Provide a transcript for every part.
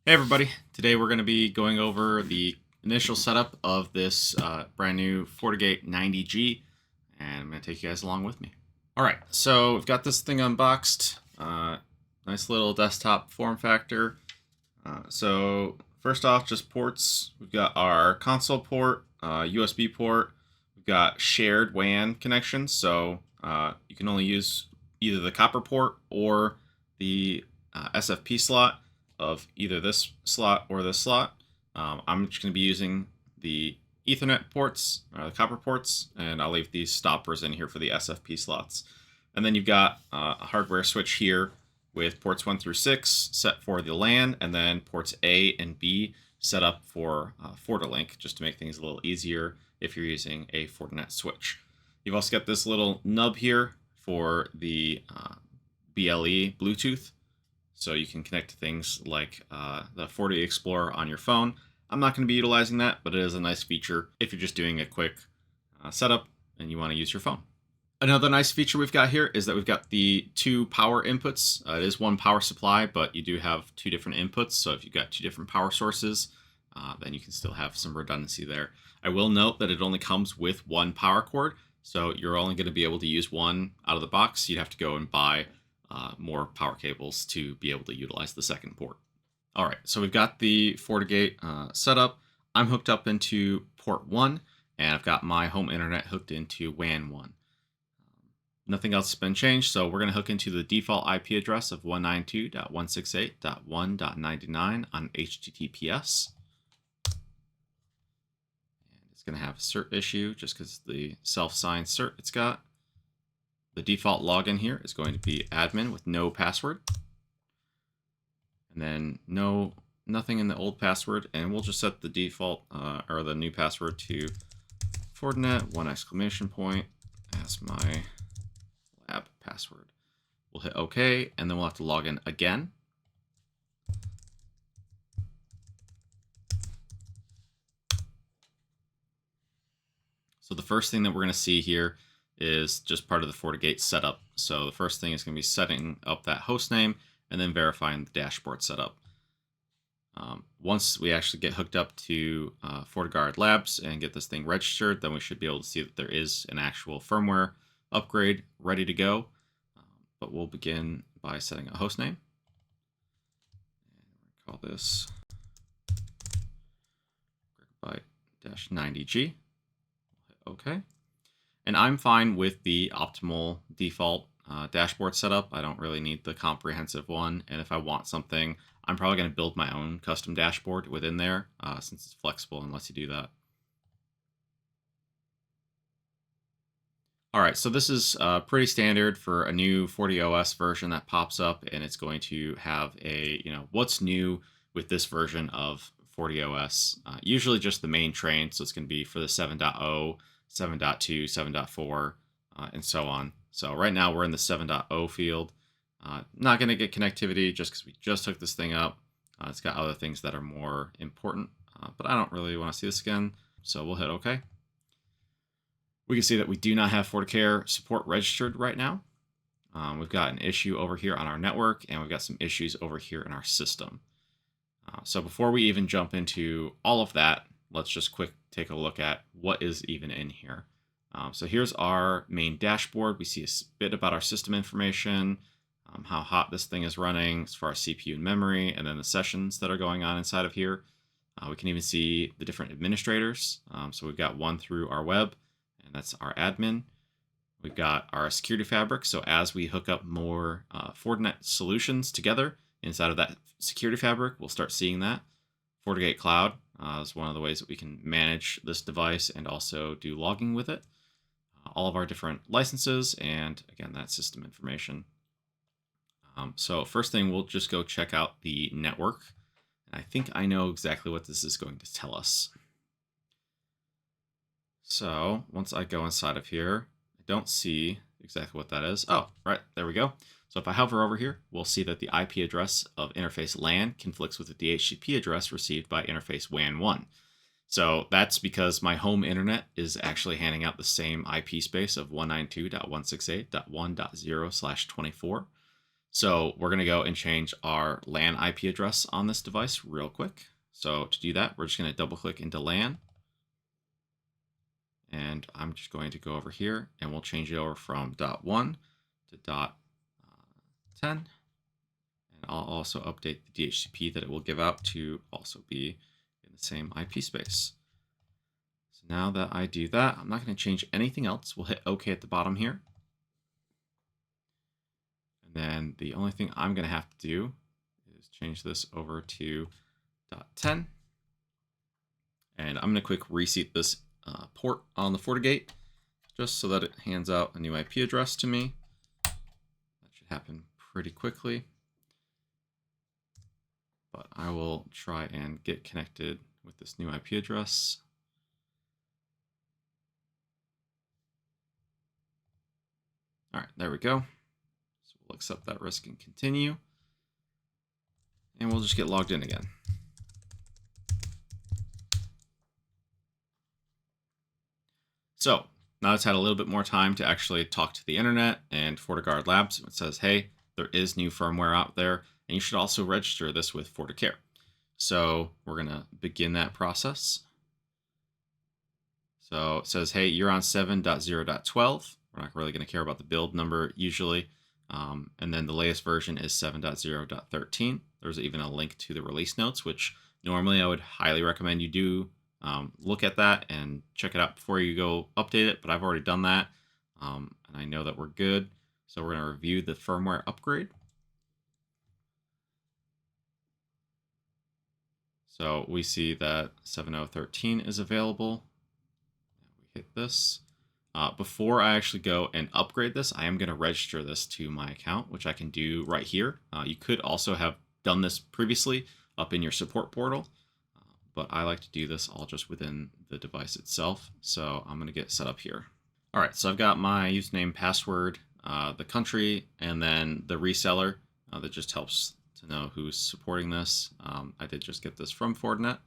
Hey everybody, today we're going to be going over the initial setup of this brand new FortiGate 90G, and I'm going to take you guys along with me. Alright, so we've got this thing unboxed, nice little desktop form factor. So first off, just ports. We've got our console port, USB port, we've got shared WAN connections, so you can only use either the copper port or the SFP slot of either this slot or this slot. I'm just going to be using the Ethernet ports, the copper ports, and I'll leave these stoppers in here for the SFP slots. And then you've got a hardware switch here with ports 1 through 6 set for the LAN, and then ports A and B set up for FortiLink, just to make things a little easier if you're using a Fortinet switch. You've also got this little nub here for the BLE Bluetooth, so you can connect to things like the Forti Explorer on your phone. I'm not going to be utilizing that, but it is a nice feature if you're just doing a quick setup and you want to use your phone. Another nice feature we've got here is that we've got the 2 power inputs. It is 1 power supply, but you do have 2 different inputs. So if you've got 2 different power sources, then you can still have some redundancy there. I will note that it only comes with 1 power cord, so you're only going to be able to use 1 out of the box. You'd have to go and buy more power cables to be able to utilize the second port. All right, so we've got the FortiGate set up. I'm hooked up into port 1, and I've got my home internet hooked into WAN 1. Nothing else has been changed, so we're going to hook into the default IP address of 192.168.1.99 on HTTPS. And it's going to have a cert issue just because the self-signed cert it's got. The default login here is going to be admin with no password. And then nothing in the old password, and we'll just set the default or the new password to Fortinet 1!! as my lab password. We'll hit OK, and then we'll have to log in again. So the first thing that we're going to see here is just part of the FortiGate setup. So the first thing is going to be setting up that host name and then verifying the dashboard setup. Once we actually get hooked up to FortiGuard Labs and get this thing registered, then we should be able to see that there is an actual firmware upgrade ready to go. But we'll begin by setting a host name. And we'll call this Graphical 90G. OK. And I'm fine with the optimal default dashboard setup. I don't really need the comprehensive one. And if I want something, I'm probably going to build my own custom dashboard within there since it's flexible and lets you do that. All right, so this is pretty standard for a new FortiOS version that pops up, and it's going to have a, what's new with this version of FortiOS. Usually just the main train, so it's going to be for the 7.0, 7.2, 7.4, and so on. So right now we're in the 7.0 field. Not going to get connectivity just because we just hooked this thing up. It's got other things that are more important, but I don't really want to see this again, so we'll hit OK. We can see that we do not have FortiCare support registered right now. We've got an issue over here on our network, and we've got some issues over here in our system. So before we even jump into all of that, let's just take a look at what is even in here. So here's our main dashboard. We see a bit about our system information, how hot this thing is running as far as CPU and memory, and then the sessions that are going on inside of here. We can even see the different administrators. So we've got one through our web, and that's our admin. We've got our security fabric. So as we hook up more Fortinet solutions together inside of that security fabric, we'll start seeing that. FortiGate Cloud is one of the ways that we can manage this device and also do logging with it. All of our different licenses, and again, that system information. So first thing, we'll just go check out the network. And I think I know exactly what this is going to tell us. So once I go inside of here, I don't see exactly what that is. Oh, right, there we go. So if I hover over here, we'll see that the IP address of interface LAN conflicts with the DHCP address received by interface WAN 1. So that's because my home internet is actually handing out the same IP space of 192.168.1.0/24. So we're going to go and change our LAN IP address on this device real quick. So to do that, we're just going to double click into LAN. And I'm just going to go over here and we'll change it over from .1 to .10. And I'll also update the DHCP that it will give out to also be in the same IP space. So now that I do that, I'm not going to change anything else. We'll hit OK at the bottom here. And then the only thing I'm going to have to do is change this over to .10. And I'm going to quick reseat this port on the FortiGate just so that it hands out a new IP address to me. That should happen pretty quickly. But I will try and get connected with this new IP address. All right, there we go. So we'll accept that risk and continue. And we'll just get logged in again. So now it's had a little bit more time to actually talk to the internet and FortiGuard Labs. It says, hey, there is new firmware out there, and you should also register this with FortiCare. So we're going to begin that process. So it says, hey, you're on 7.0.12. We're not really going to care about the build number usually. And then the latest version is 7.0.13. There's even a link to the release notes, which normally I would highly recommend you do look at that and check it out before you go update it, but I've already done that. And I know that we're good. So we're going to review the firmware upgrade. So we see that 7.0.13 is available. We hit this. Before I actually go and upgrade this, I am going to register this to my account, which I can do right here. You could also have done this previously up in your support portal, but I like to do this all just within the device itself. So I'm going to get set up here. All right, so I've got my username, password, the country, and then the reseller that just helps to know who's supporting this. I did just get this from Fortinet.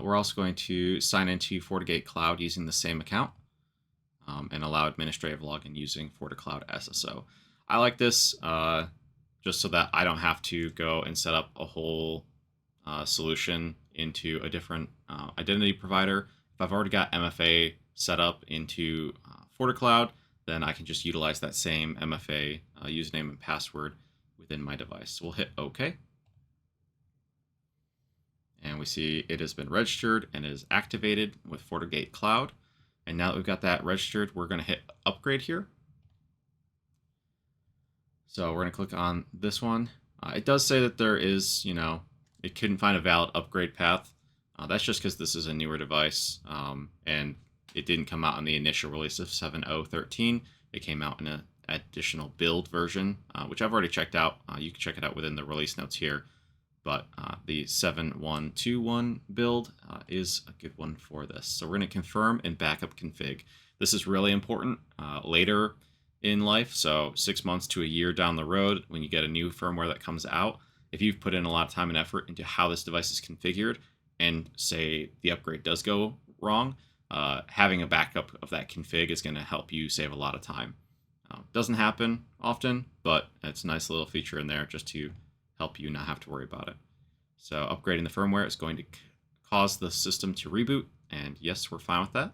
We're also going to sign into FortiGate Cloud using the same account and allow administrative login using FortiCloud SSO. I like this just so that I don't have to go and set up a whole solution into a different identity provider. If I've already got MFA set up into FortiCloud, then I can just utilize that same MFA username and password within my device. So we'll hit OK. And we see it has been registered and is activated with FortiGate Cloud. And now that we've got that registered, we're going to hit upgrade here. So we're going to click on this one. It does say that there is, it couldn't find a valid upgrade path. That's just because this is a newer device and it didn't come out in the initial release of 7.0.13. It came out in an additional build version, which I've already checked out. You can check it out within the release notes here. But the 7.1.2.1 build is a good one for this. So we're going to confirm and backup config. This is really important later in life. So 6 months to a year down the road, when you get a new firmware that comes out, if you've put in a lot of time and effort into how this device is configured, and say the upgrade does go wrong, having a backup of that config is going to help you save a lot of time. Doesn't happen often, but it's a nice little feature in there just to help you not have to worry about it. So upgrading the firmware is going to cause the system to reboot, and yes, we're fine with that.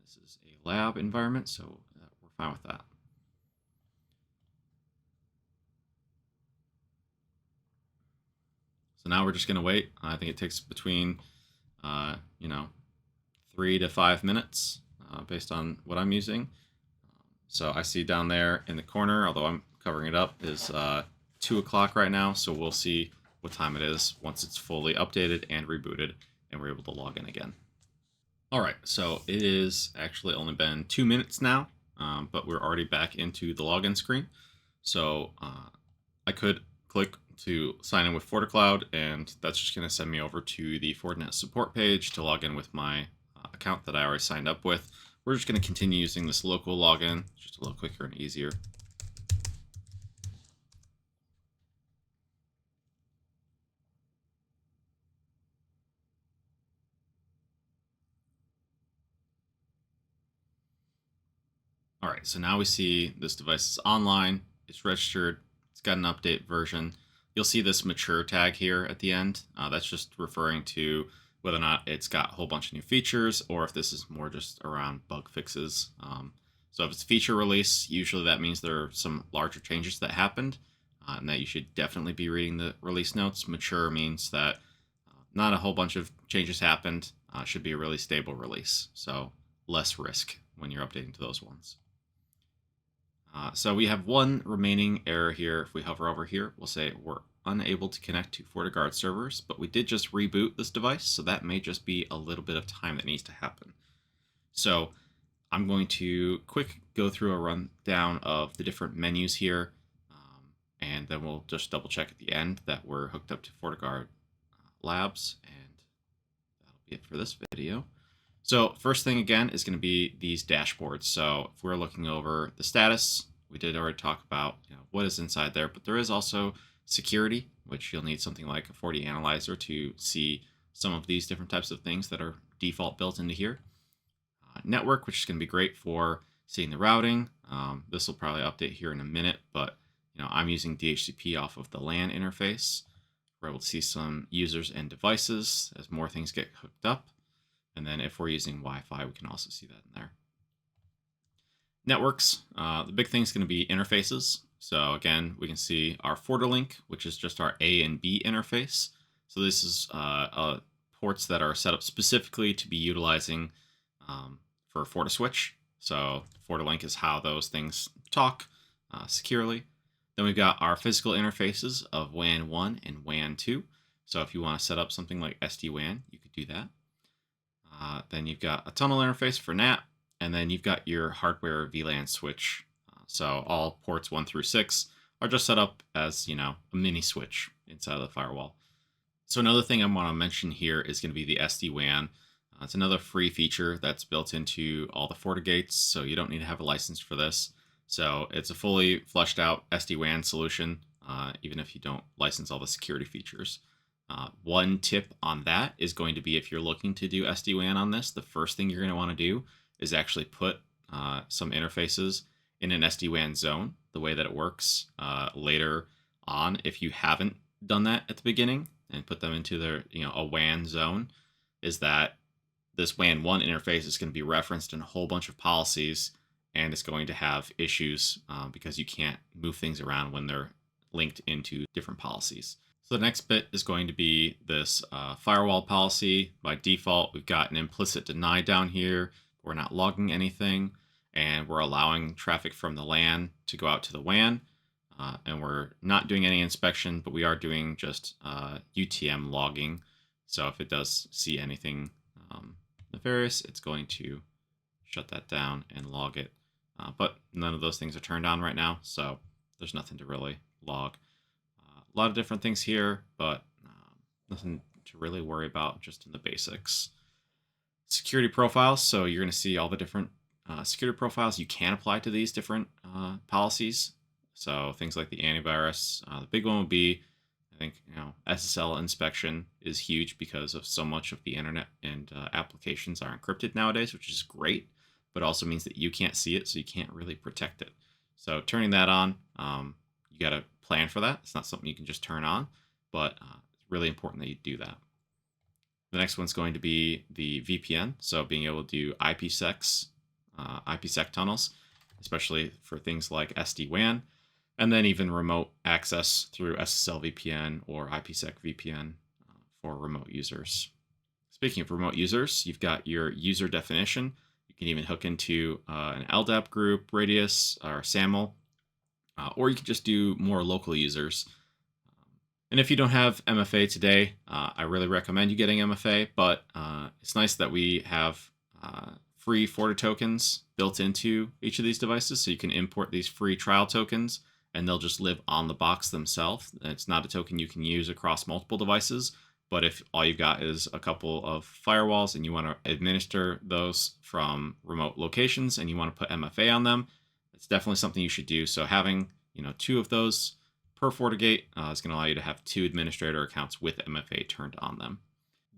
This is a lab environment, so we're fine with that. So now we're just going to wait. I think it takes between 3 to 5 minutes based on what I'm using. So I see down there in the corner, although I'm covering it up, is 2 o'clock right now. So we'll see what time it is once it's fully updated and rebooted and we're able to log in again. All right, so it is actually only been 2 minutes now, but we're already back into the login screen. So I could click to sign in with FortiCloud, and that's just going to send me over to the Fortinet support page to log in with my account that I already signed up with. We're just going to continue using this local login, just a little quicker and easier. All right, so now we see this device is online. it's registered, it's got an update version. You'll see this mature tag here at the end. That's just referring to whether or not it's got a whole bunch of new features or if this is more just around bug fixes. So if it's feature release, usually that means there are some larger changes that happened and that you should definitely be reading the release notes. Mature means that not a whole bunch of changes happened. Should be a really stable release, so less risk when you're updating to those ones. So we have one remaining error here. If we hover over here, we'll say we're unable to connect to FortiGuard servers, but we did just reboot this device, so that may just be a little bit of time that needs to happen. So I'm going to quick go through a rundown of the different menus here, and then we'll just double check at the end that we're hooked up to FortiGuard Labs, and that'll be it for this video. So first thing again is going to be these dashboards. So if we're looking over the status, we did already talk about what is inside there, but there is also security, which you'll need something like a FortiAnalyzer to see some of these different types of things that are default built into here. Network, which is going to be great for seeing the routing. This will probably update here in a minute, but I'm using DHCP off of the LAN interface. We're able to see some users and devices as more things get hooked up. And then if we're using Wi-Fi, we can also see that in there. Networks, the big thing is going to be interfaces. So again, we can see our FortiLink, which is just our A and B interface. So this is ports that are set up specifically to be utilizing for FortiSwitch. So FortiLink is how those things talk securely. Then we've got our physical interfaces of WAN 1 and WAN 2. So if you want to set up something like SD-WAN, you could do that. Then you've got a tunnel interface for NAT, and then you've got your hardware VLAN switch. So all ports 1 through 6 are just set up as, a mini switch inside of the firewall. So another thing I want to mention here is going to be the SD-WAN. It's another free feature that's built into all the FortiGates, so you don't need to have a license for this. So it's a fully fleshed out SD-WAN solution, even if you don't license all the security features. One tip on that is going to be if you're looking to do SD-WAN on this, the first thing you're going to want to do is actually put some interfaces in an SD-WAN zone. The way that it works later on, if you haven't done that at the beginning and put them into their, a WAN zone, is that this WAN 1 interface is going to be referenced in a whole bunch of policies, and it's going to have issues because you can't move things around when they're linked into different policies. So the next bit is going to be this firewall policy. By default, we've got an implicit deny down here. We're not logging anything, and we're allowing traffic from the LAN to go out to the WAN. And we're not doing any inspection, but we are doing just UTM logging. So if it does see anything nefarious, it's going to shut that down and log it. But none of those things are turned on right now, so there's nothing to really log. A lot of different things here, but nothing to really worry about, just in the basics. Security profiles, so you're going to see all the different security profiles you can apply to these different policies. So things like the antivirus, the big one would be, I think, SSL inspection is huge because of so much of the internet and applications are encrypted nowadays, which is great, but also means that you can't see it, so you can't really protect it. So turning that on, you got to plan for that. It's not something you can just turn on, but it's really important that you do that. The next one's going to be the VPN, so being able to do IPsec tunnels, especially for things like SD-WAN, and then even remote access through SSL VPN or IPsec VPN for remote users. Speaking of remote users, you've got your user definition. You can even hook into an LDAP group, Radius, or SAML, or you can just do more local users. And if you don't have MFA today, I really recommend you getting MFA, but it's nice that we have free Forti tokens built into each of these devices, so you can import these free trial tokens, and they'll just live on the box themselves. It's not a token you can use across multiple devices, but if all you've got is a couple of firewalls and you want to administer those from remote locations and you want to put MFA on them, it's definitely something you should do. So having 2 of those per FortiGate is going to allow you to have 2 administrator accounts with MFA turned on them.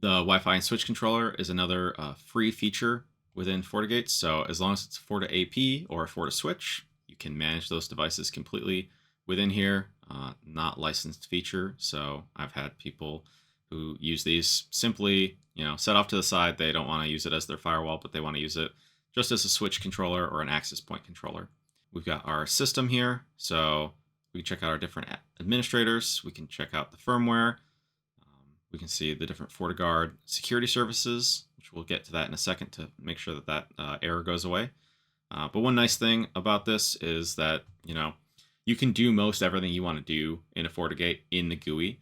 The Wi-Fi and switch controller is another free feature within FortiGate. So as long as it's a FortiAP or a FortiSwitch, you can manage those devices completely within here, not licensed feature. So I've had people who use these simply, set off to the side. They don't want to use it as their firewall, but they want to use it just as a switch controller or an access point controller. We've got our system here. So we can check out our different administrators. We can check out the firmware. We can see the different FortiGuard security services, which we'll get to that in a second to make sure that that error goes away. But one nice thing about this is that, you can do most everything you want to do in a FortiGate in the GUI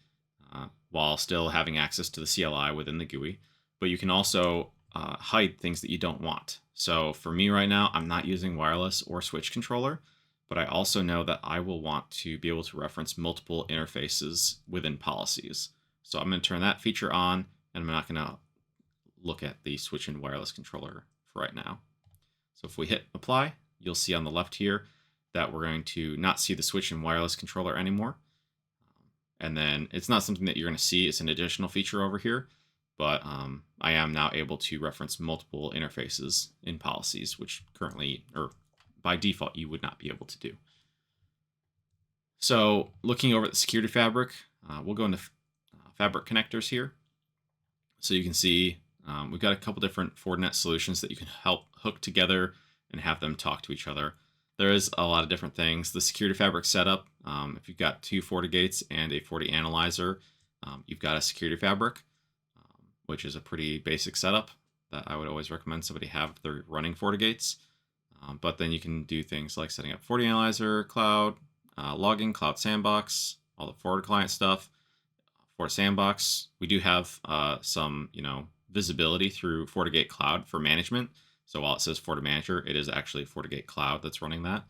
while still having access to the CLI within the GUI. But you can also hide things that you don't want. So for me right now, I'm not using wireless or switch controller, but I also know that I will want to be able to reference multiple interfaces within policies. So I'm going to turn that feature on, and I'm not going to look at the switch and wireless controller for right now. So if we hit apply, you'll see on the left here that we're going to not see the switch and wireless controller anymore. And then it's not something that you're going to see. It's an additional feature over here, but I am now able to reference multiple interfaces in policies, which currently, or by default, you would not be able to do. So looking over at the security fabric, we'll go into fabric connectors here. So you can see we've got a couple different Fortinet solutions that you can help hook together and have them talk to each other. There is a lot of different things. The security fabric setup, if you've got 2 FortiGates and a FortiAnalyzer, you've got a security fabric, which is a pretty basic setup that I would always recommend somebody have if they're running FortiGates. But then you can do things like setting up FortiAnalyzer, cloud, logging, cloud sandbox, all the FortiClient stuff, FortiSandbox. We do have some, visibility through FortiGate Cloud for management. So while it says FortiManager, it is actually FortiGate Cloud that's running that.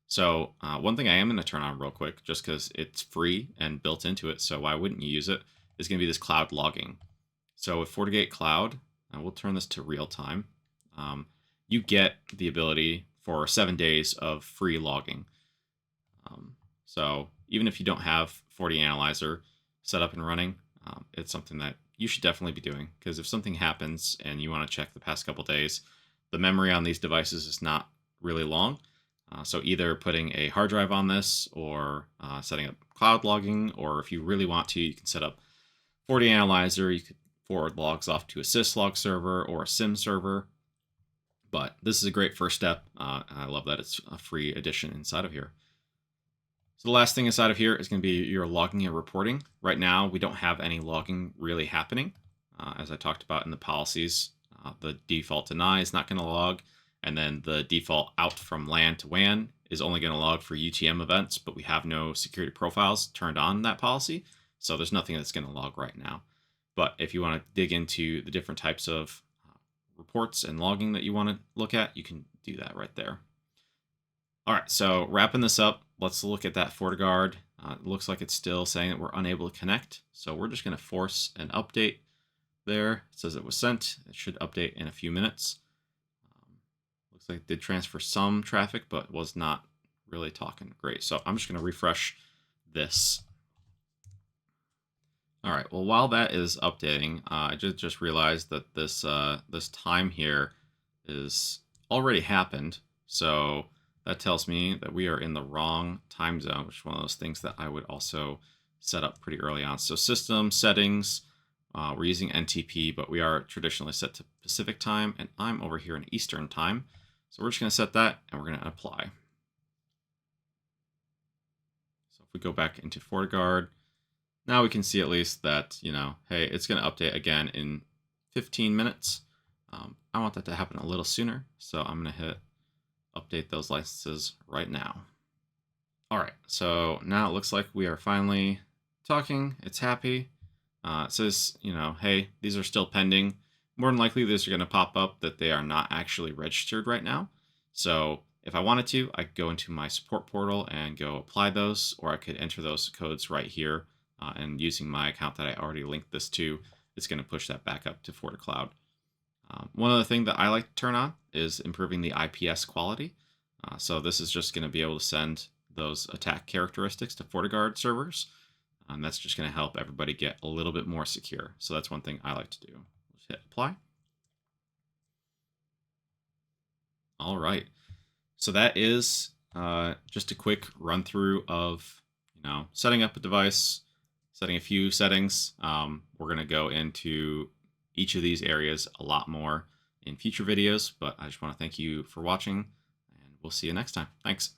So one thing I am going to turn on real quick, just because it's free and built into it, so why wouldn't you use it, is going to be this cloud logging. So with FortiGate Cloud, we'll turn this to real time. You get the ability for 7 days of free logging. So even if you don't have FortiAnalyzer set up and running, it's something that you should definitely be doing, because if something happens and you want to check the past couple days, the memory on these devices is not really long. So either putting a hard drive on this or setting up cloud logging, or if you really want to, you can set up FortiAnalyzer. You could forward logs off to a syslog server or a SIM server. But this is a great first step. And I love that it's a free addition inside of here. So the last thing inside of here is going to be your logging and reporting. Right now, we don't have any logging really happening. As I talked about in the policies, the default deny is not going to log. And then the default out from LAN to WAN is only going to log for UTM events, but we have no security profiles turned on that policy. So there's nothing that's going to log right now. But if you want to dig into the different types of reports and logging that you want to look at, you can do that right there. All right, so wrapping this up, let's look at that FortiGuard. It looks like it's still saying that we're unable to connect. So we're just going to force an update there. It says it was sent. It should update in a few minutes. Looks like it did transfer some traffic, but was not really talking great. So I'm just going to refresh this. All right, well, while that is updating, I just realized that this this time here is already happened. So that tells me that we are in the wrong time zone, which is one of those things that I would also set up pretty early on. So system settings, we're using NTP, but we are traditionally set to Pacific time, and I'm over here in Eastern time. So we're just going to set that, and we're going to apply. So if we go back into FortiGuard, now we can see at least that, hey, it's going to update again in 15 minutes. I want that to happen a little sooner, so I'm going to hit update those licenses right now. All right, so now it looks like we are finally talking. It's happy. It says, hey, these are still pending. More than likely, these are going to pop up that they are not actually registered right now. So if I wanted to, I could go into my support portal and go apply those, or I could enter those codes right here. And using my account that I already linked this to, it's going to push that back up to FortiCloud. One other thing that I like to turn on is improving the IPS quality. So this is just going to be able to send those attack characteristics to FortiGuard servers. That's just going to help everybody get a little bit more secure. So that's one thing I like to do. Let's hit apply. All right. So that is just a quick run through of setting up a device, setting a few settings. We're going to go into each of these areas a lot more in future videos, but I just want to thank you for watching, and we'll see you next time. Thanks.